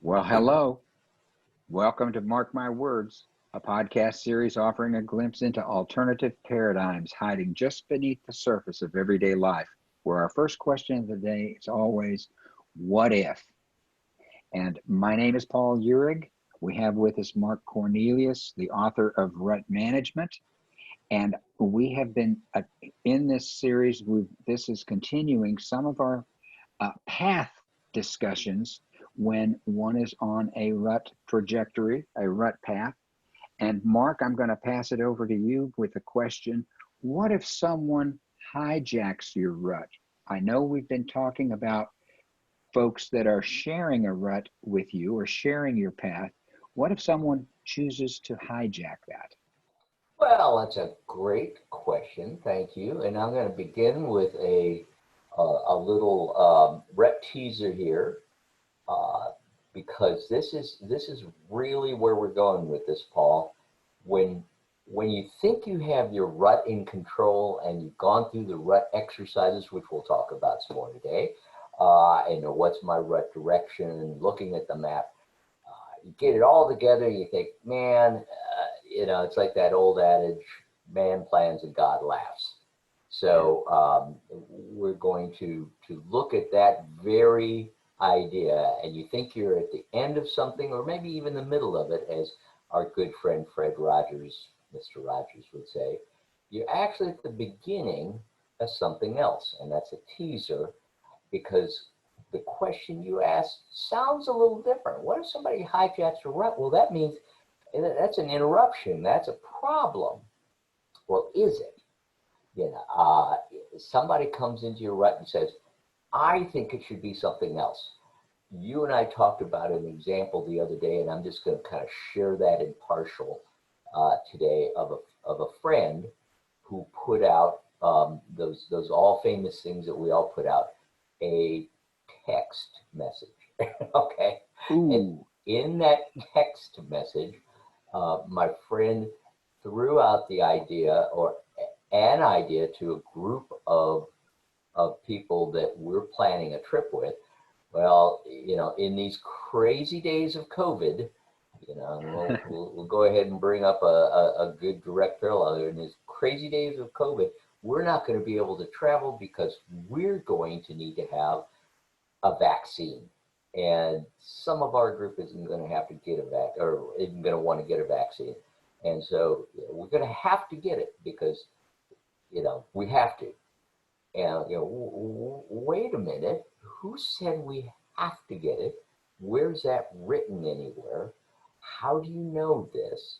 Well, hello. Welcome to Mark My Words, a podcast series offering a glimpse into alternative paradigms hiding just beneath the surface of everyday life, where our first question of the day is always, what if? And my name is Paul Uhrig. We have with us Mark Cornelius, the author of RUT Management. And we have been in this series, this is continuing some of our path discussions when one is on a rut trajectory, a rut path. And Mark, I'm going to pass it over to you with a question. What if someone hijacks your rut? I know we've been talking about folks that are sharing a rut with you or sharing your path. What if someone chooses to hijack that? Well, that's a great question. Thank you. And I'm going to begin with a little rut teaser here, because this is really where we're going with this, Paul. When you think you have your rut in control and you've gone through the rut exercises, which we'll talk about some more today, and what's my rut direction, looking at the map, you get it all together, you think, man, it's like that old adage, man plans and God laughs. So we're going to look at that very idea, and you think you're at the end of something, or maybe even the middle of it, as our good friend Fred Rogers, Mr. Rogers would say. You're actually at the beginning of something else, and that's a teaser, because the question you asked sounds a little different. What if somebody hijacks a rut? Well, that means that's an interruption. That's a problem. Well, is it? Somebody comes into your rut and says, I think it should be something else. You and I talked about an example the other day, and I'm just going to kind of share that in partial today of a friend who put out those all famous things that we all put out, a text message. Okay. Ooh. And in that text message, my friend threw out the idea, or an idea, to a group of people that we're planning a trip with. Well, in these crazy days of COVID, we'll go ahead and bring up a good direct parallel here. In these crazy days of COVID, we're not going to be able to travel because we're going to need to have a vaccine. And some of our group isn't going to have to get or isn't going to want to get a vaccine. And so we're going to have to get it because, we have to. And, wait a minute, who said we have to get it? Where's that written anywhere? How do you know this?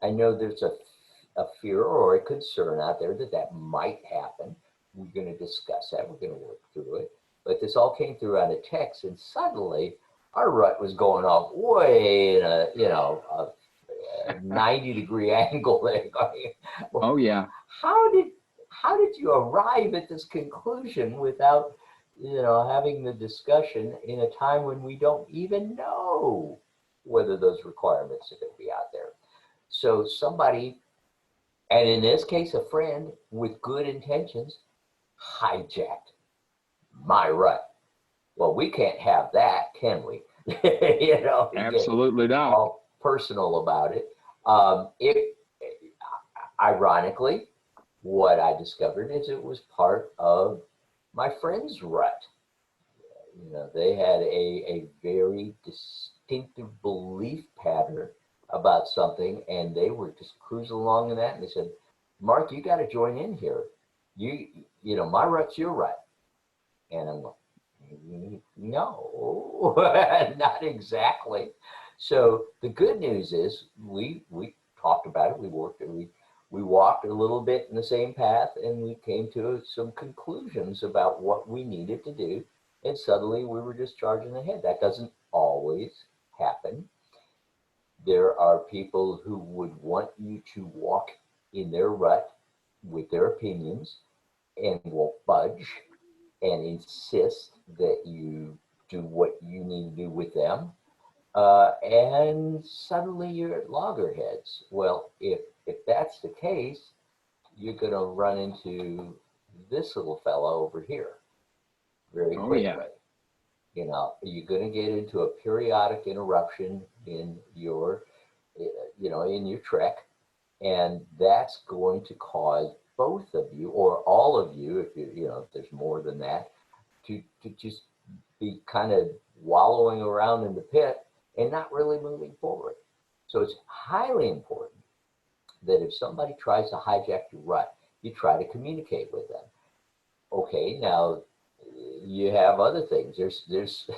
I know there's a fear or a concern out there that might happen. We're going to discuss that. We're going to work through it. But this all came through on a text, and suddenly our rut was going off way in a 90-degree angle there. Oh yeah. How did you arrive at this conclusion without having the discussion in a time when we don't even know whether those requirements are going to be out there? So somebody, and in this case a friend with good intentions, hijacked my rut. Well, we can't have that, can we? Absolutely not. All personal about it. Ironically, what I discovered is it was part of my friend's rut. They had a very distinctive belief pattern about something, and they were just cruising along in that, and they said, Mark, you got to join in here. My rut's your rut. And I'm like, no, not exactly. So the good news is we talked about it. We walked a little bit in the same path, and we came to some conclusions about what we needed to do. And suddenly we were just charging ahead. That doesn't always happen. There are people who would want you to walk in their rut with their opinions and won't budge and insist that you do what you need to do with them. And suddenly you're at loggerheads. Well, if that's the case, you're going to run into this little fellow over here very quickly. Yeah. You're going to get into a periodic interruption in your, in your trek, and that's going to cause both of you or all of you, if there's more than that, to just be kind of wallowing around in the pit and not really moving forward. So it's highly important that if somebody tries to hijack your rut, you try to communicate with them. Okay, now you have other things. There's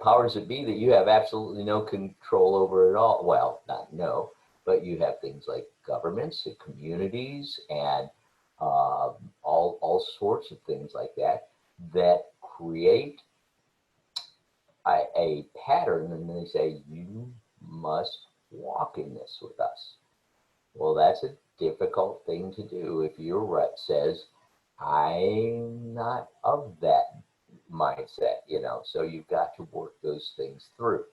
powers that be that you have absolutely no control over at all. Well, not no, but you have things like governments and communities and all sorts of things like that create a pattern, and they say you must walk in this with us. Well, that's a difficult thing to do if your rut says, I'm not of that mindset, so you've got to work those things through.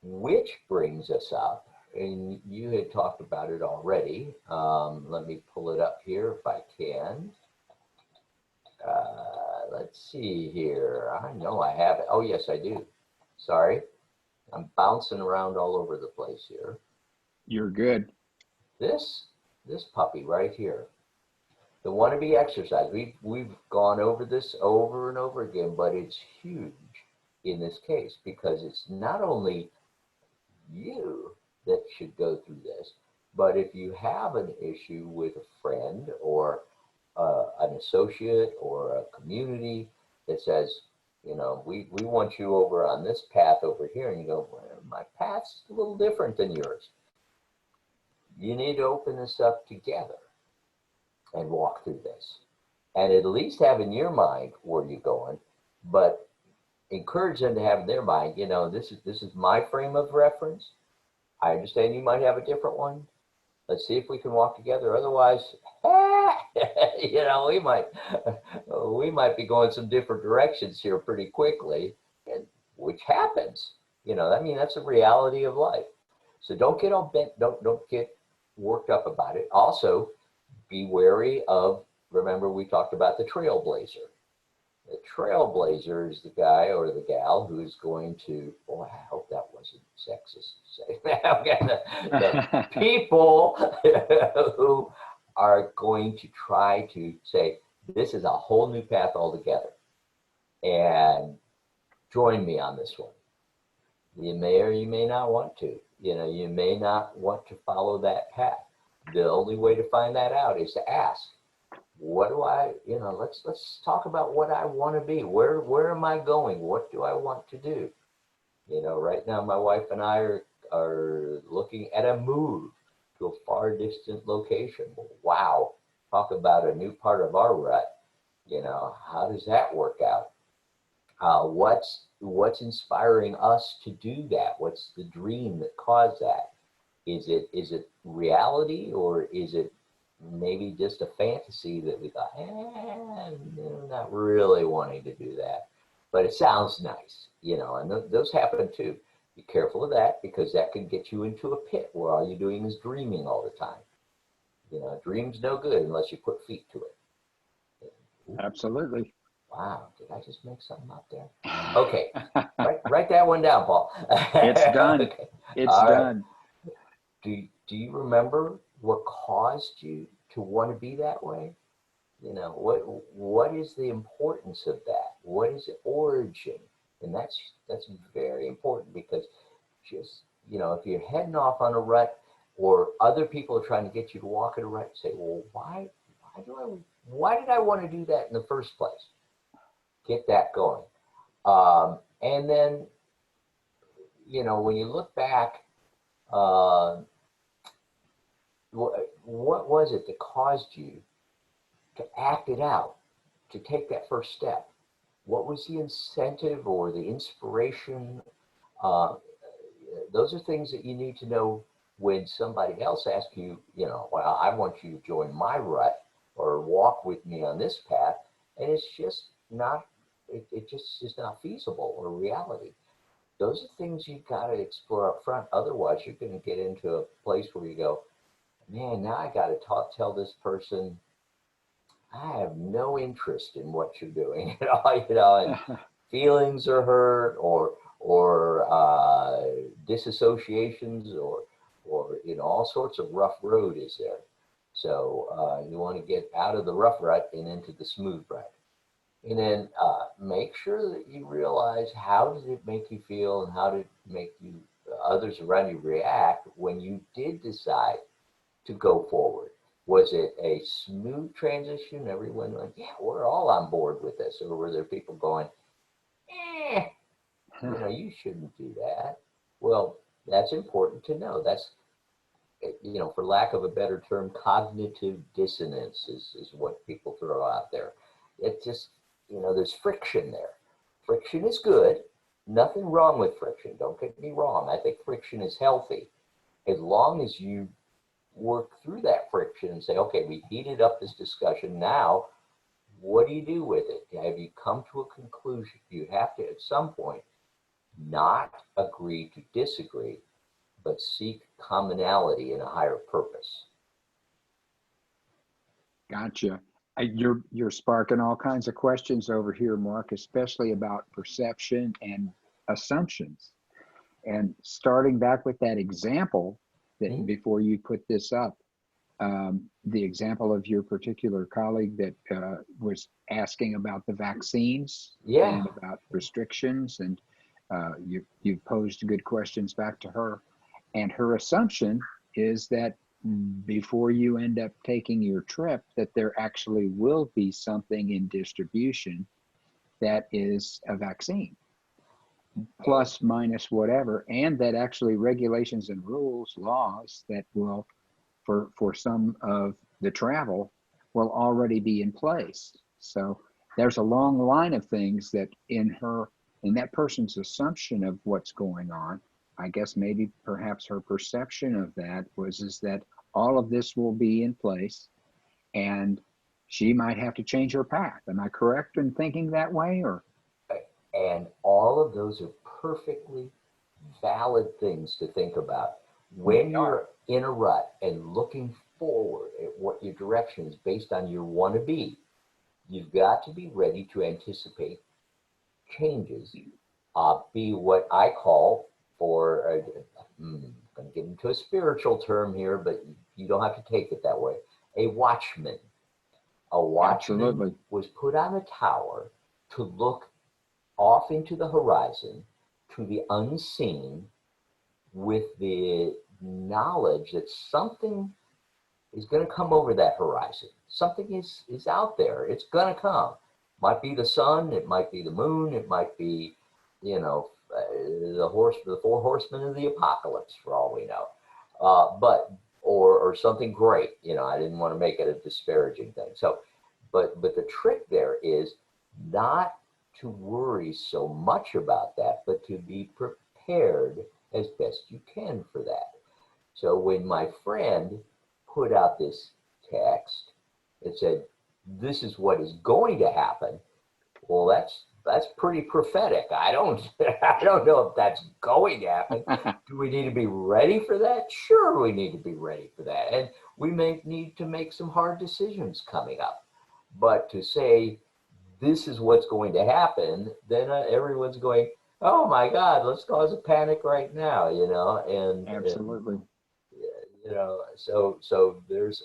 Which brings us up, and you had talked about it already. Let me pull it up here if I can. Let's see here. I know I have it. Oh, yes, I do. Sorry. I'm bouncing around all over the place here. You're good. This puppy right here, the wannabe exercise. We've gone over this over and over again, but it's huge in this case because it's not only you that should go through this, but if you have an issue with a friend or an associate or a community that says, we want you over on this path over here, and you go, well, my path's a little different than yours. You need to open this up together and walk through this, and at least have in your mind where you're going, but encourage them to have in their mind, this is my frame of reference. I understand you might have a different one. Let's see if we can walk together. Otherwise, we might be going some different directions here pretty quickly, which happens. That's a reality of life. So don't get all bent. Don't get worked up about it. Also, be wary of. Remember, we talked about the trailblazer. The trailblazer is the guy or the gal who's going to. Boy, I hope that wasn't sexist. The people who are going to try to say, this is a whole new path altogether, and join me on this one. You may or you may not want to. You may not want to follow that path. The only way to find that out is to ask, what do I, let's talk about what I want to be. Where am I going? What do I want to do? Right now my wife and I are looking at a move to a far distant location. Wow. Talk about a new part of our rut. How does that work out? What's inspiring us to do that? What's the dream that caused that? Is it reality, or is it maybe just a fantasy that we thought, I'm not really wanting to do that, but it sounds nice, and those happen too. Be careful of that, because that can get you into a pit where all you're doing is dreaming all the time. Dream's no good unless you put feet to it. Ooh. Absolutely. Wow, did I just make something up there? Okay, write that one down, Paul. It's done. Okay. It's done. Do you remember what caused you to want to be that way? What is the importance of that? What is the origin? And that's very important, because just, if you're heading off on a rut, or other people are trying to get you to walk in a rut, say, well, why did I want to do that in the first place? Get that going. And then, when you look back, what was it that caused you to act it out, to take that first step? What was the incentive or the inspiration? Those are things that you need to know when somebody else asks you, well, I want you to join my rut or walk with me on this path. And it's just not, it just is not feasible or reality. Those are things you've got to explore up front. Otherwise, you're going to get into a place where you go, man, now I got to tell this person, I have no interest in what you're doing at all, and feelings are hurt, or disassociations, or all sorts of rough road is there. So you want to get out of the rough rut and into the smooth rut. And then make sure that you realize, how does it make you feel, and how did it make you, others around you, react when you did decide to go forward? Was it a smooth transition? Everyone went, yeah, we're all on board with this. Or were there people going, you shouldn't do that? Well, that's important to know. That's, for lack of a better term, cognitive dissonance is what people throw out there. It just, there's friction there. Friction is good. Nothing wrong with friction. Don't get me wrong. I think friction is healthy, as long as you work through that friction and say, okay, we heated up this discussion. Now, what do you do with it? Have you come to a conclusion? You have to, at some point, not agree to disagree, but seek commonality in a higher purpose. Gotcha. You're sparking all kinds of questions over here, Mark, especially about perception and assumptions. And starting back with that example that before you put this up, the example of your particular colleague that was asking about the vaccines and about restrictions, and you posed good questions back to her, and her assumption is that before you end up taking your trip, that there actually will be something in distribution that is a vaccine, plus minus whatever, and that actually regulations and rules, laws that will, for some of the travel, will already be in place. So there's a long line of things that in that person's assumption of what's going on, I guess maybe perhaps her perception of that is that all of this will be in place, and she might have to change her path. Am I correct in thinking that way? Or and all of those are perfectly valid things to think about when you're in a rut and looking forward at what your direction is based on your wannabe. You've got to be ready to anticipate changes. Be what I call, I'm going to get into a spiritual term here, but you don't have to take it that way, a watchman. A watchman Absolutely. was put on a tower to look off into the horizon, to the unseen, with the knowledge that something is going to come over that horizon. Something is out there. It's going to come. Might be the sun. It might be the moon. It might be, the four horsemen of the apocalypse, for all we know. Or something great. I didn't want to make it a disparaging thing. So, but the trick there is not to worry so much about that, but to be prepared as best you can for that. So when my friend put out this text that said, this is what is going to happen, well, that's pretty prophetic. I don't know if that's going to happen. Do we need to be ready for that? Sure, we need to be ready for that. And we may need to make some hard decisions coming up. But to say, this is what's going to happen, then everyone's going, oh my God, let's cause a panic right now, and Absolutely. So there's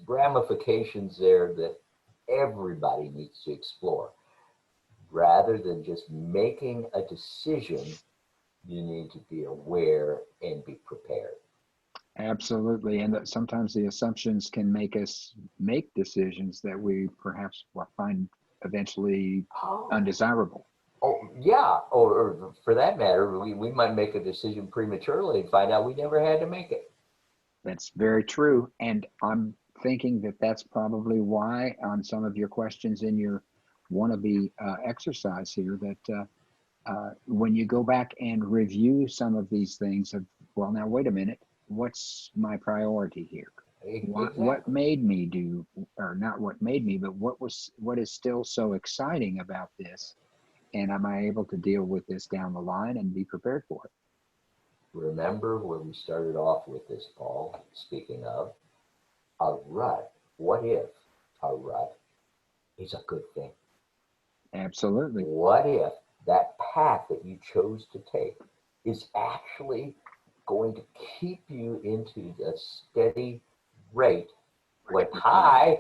ramifications there that everybody needs to explore. Rather than just making a decision, you need to be aware and be prepared. Absolutely. And that sometimes the assumptions can make us make decisions that we perhaps will find eventually undesirable. Oh, yeah. Or for that matter, we might make a decision prematurely and find out we never had to make it. That's very true. And I'm thinking that that's probably why on some of your questions in your wannabe exercise here, that when you go back and review some of these things of, well, now, wait a minute, what's my priority here? Exactly. What made me do, or not what made me, but what is still so exciting about this? And am I able to deal with this down the line and be prepared for it? Remember where we started off with this, Paul, speaking of a rut. What if a rut is a good thing? Absolutely. What if that path that you chose to take is actually going to keep you into a steady rate when high?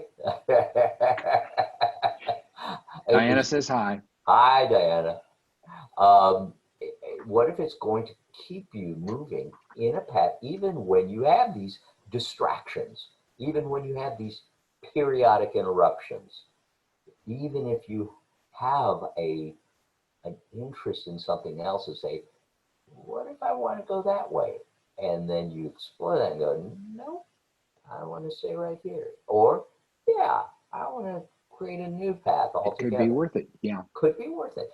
Diana says hi. Hi, Diana. Um, what if it's going to keep you moving in a path, even when you have these distractions, even when you have these periodic interruptions, even if you have an interest in something else and say, what if I want to go that way? And then you explore that and go, no, I want to stay right here. Or, yeah, I want to create a new path It could be altogether. worth it. Yeah. Could be worth it.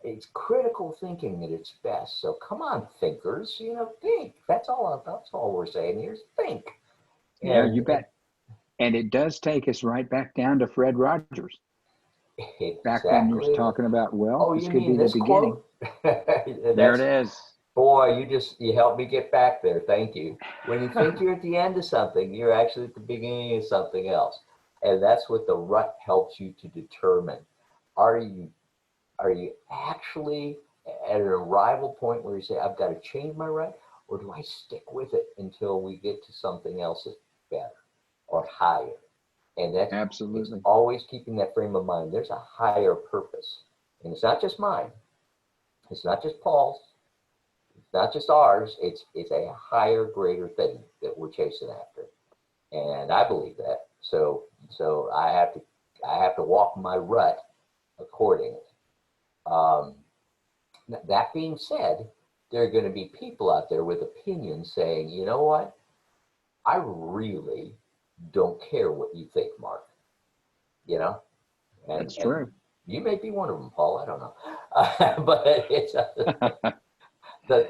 It's critical thinking at its best. So come on, thinkers, think. That's all we're saying here is think. Yeah, And, you bet. And it does take us right back down to Fred Rogers. Back when you're exactly. talking about, well, Oh, this you could mean be the this beginning. quote? There it That's is. Boy, you helped me get back there. Thank you. When you think you're at the end of something, you're actually at the beginning of something else. And that's what the rut helps you to determine. Are you are you actually at an arrival point where you say, I've got to change my rut, or do I stick with it until we get to something else that's better or higher? And it's Absolutely. always keeping that frame of mind. There's a higher purpose. And it's not just mine. It's not just Paul's. It's not just ours. It's a higher, greater thing that we're chasing after, and I believe that. So I have to walk my rut accordingly. Um, that being said, there are going to be people out there with opinions saying, you know what, I really don't care what you think, Mark. You know, and That's and true. you may be one of them, Paul. I don't know, but it's the,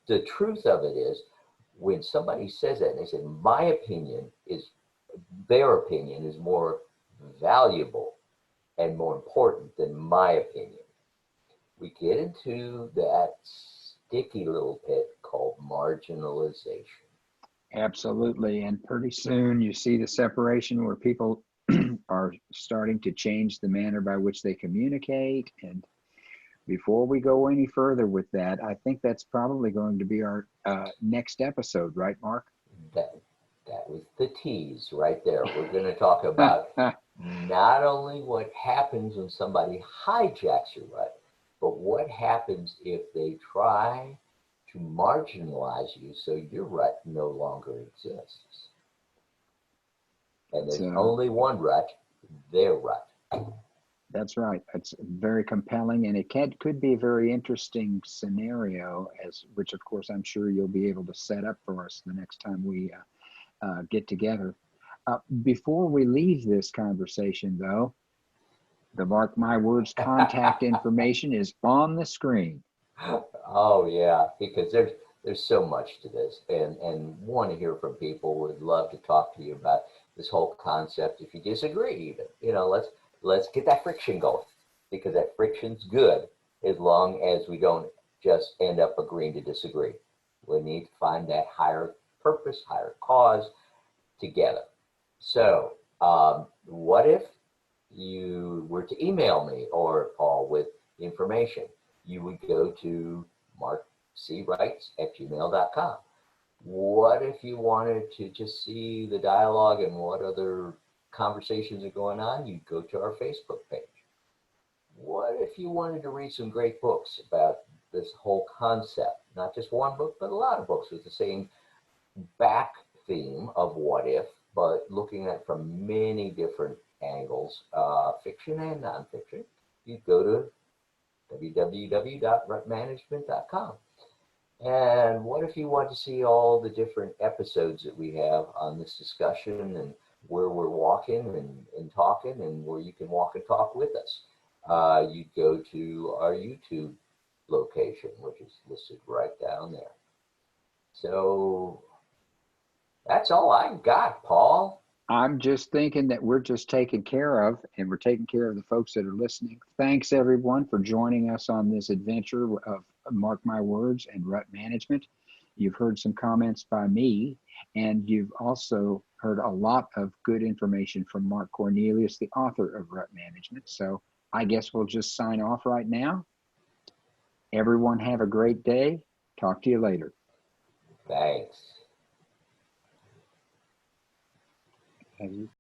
the truth of it is when somebody says that and they say their opinion is more valuable and more important than my opinion, we get into that sticky little pit called marginalization. Absolutely. And pretty soon you see the separation where people are starting to change the manner by which they communicate. And before we go any further with that, I think that's probably going to be our next episode, right, Mark? that that was the tease right there. We're going to talk about not only what happens when somebody hijacks your rut, but what happens if they try to marginalize you so your rut no longer exists. And there's So only one rut, their rut. that's right. That's very compelling, and it could be a very interesting scenario, as which, of course, I'm sure you'll be able to set up for us the next time we get together. Before we leave this conversation, though, the Mark My Words contact information is on the screen. Oh yeah, because there's so much to this, and want to hear from people. Would love to talk to you about this whole concept. If you disagree, even let's get that friction going, because that friction's good as long as we don't just end up agreeing to disagree. We need to find that higher purpose, higher cause together. So, what if you were to email me or Paul with information? You would go to markcwrights@gmail.com. What if you wanted to just see the dialogue and what other conversations are going on? You'd go to our Facebook page. What if you wanted to read some great books about this whole concept? Not just one book, but a lot of books with the same back theme of what if, but looking at it from many different angles, fiction and nonfiction. You go to www.rutmanagement.com. And what if you want to see all the different episodes that we have on this discussion and where we're walking and talking and where you can walk and talk with us? You'd go to our YouTube location, which is listed right down there. So that's all I got, Paul. I'm just thinking that we're just taken care of, and we're taking care of the folks that are listening. Thanks, everyone, for joining us on this adventure of Mark My Words and Rut Management. You've heard some comments by me, and you've also heard a lot of good information from Mark Cornelius, the author of Rut Management. So I guess we'll just sign off right now. Everyone have a great day. Talk to you later. Thanks. Have you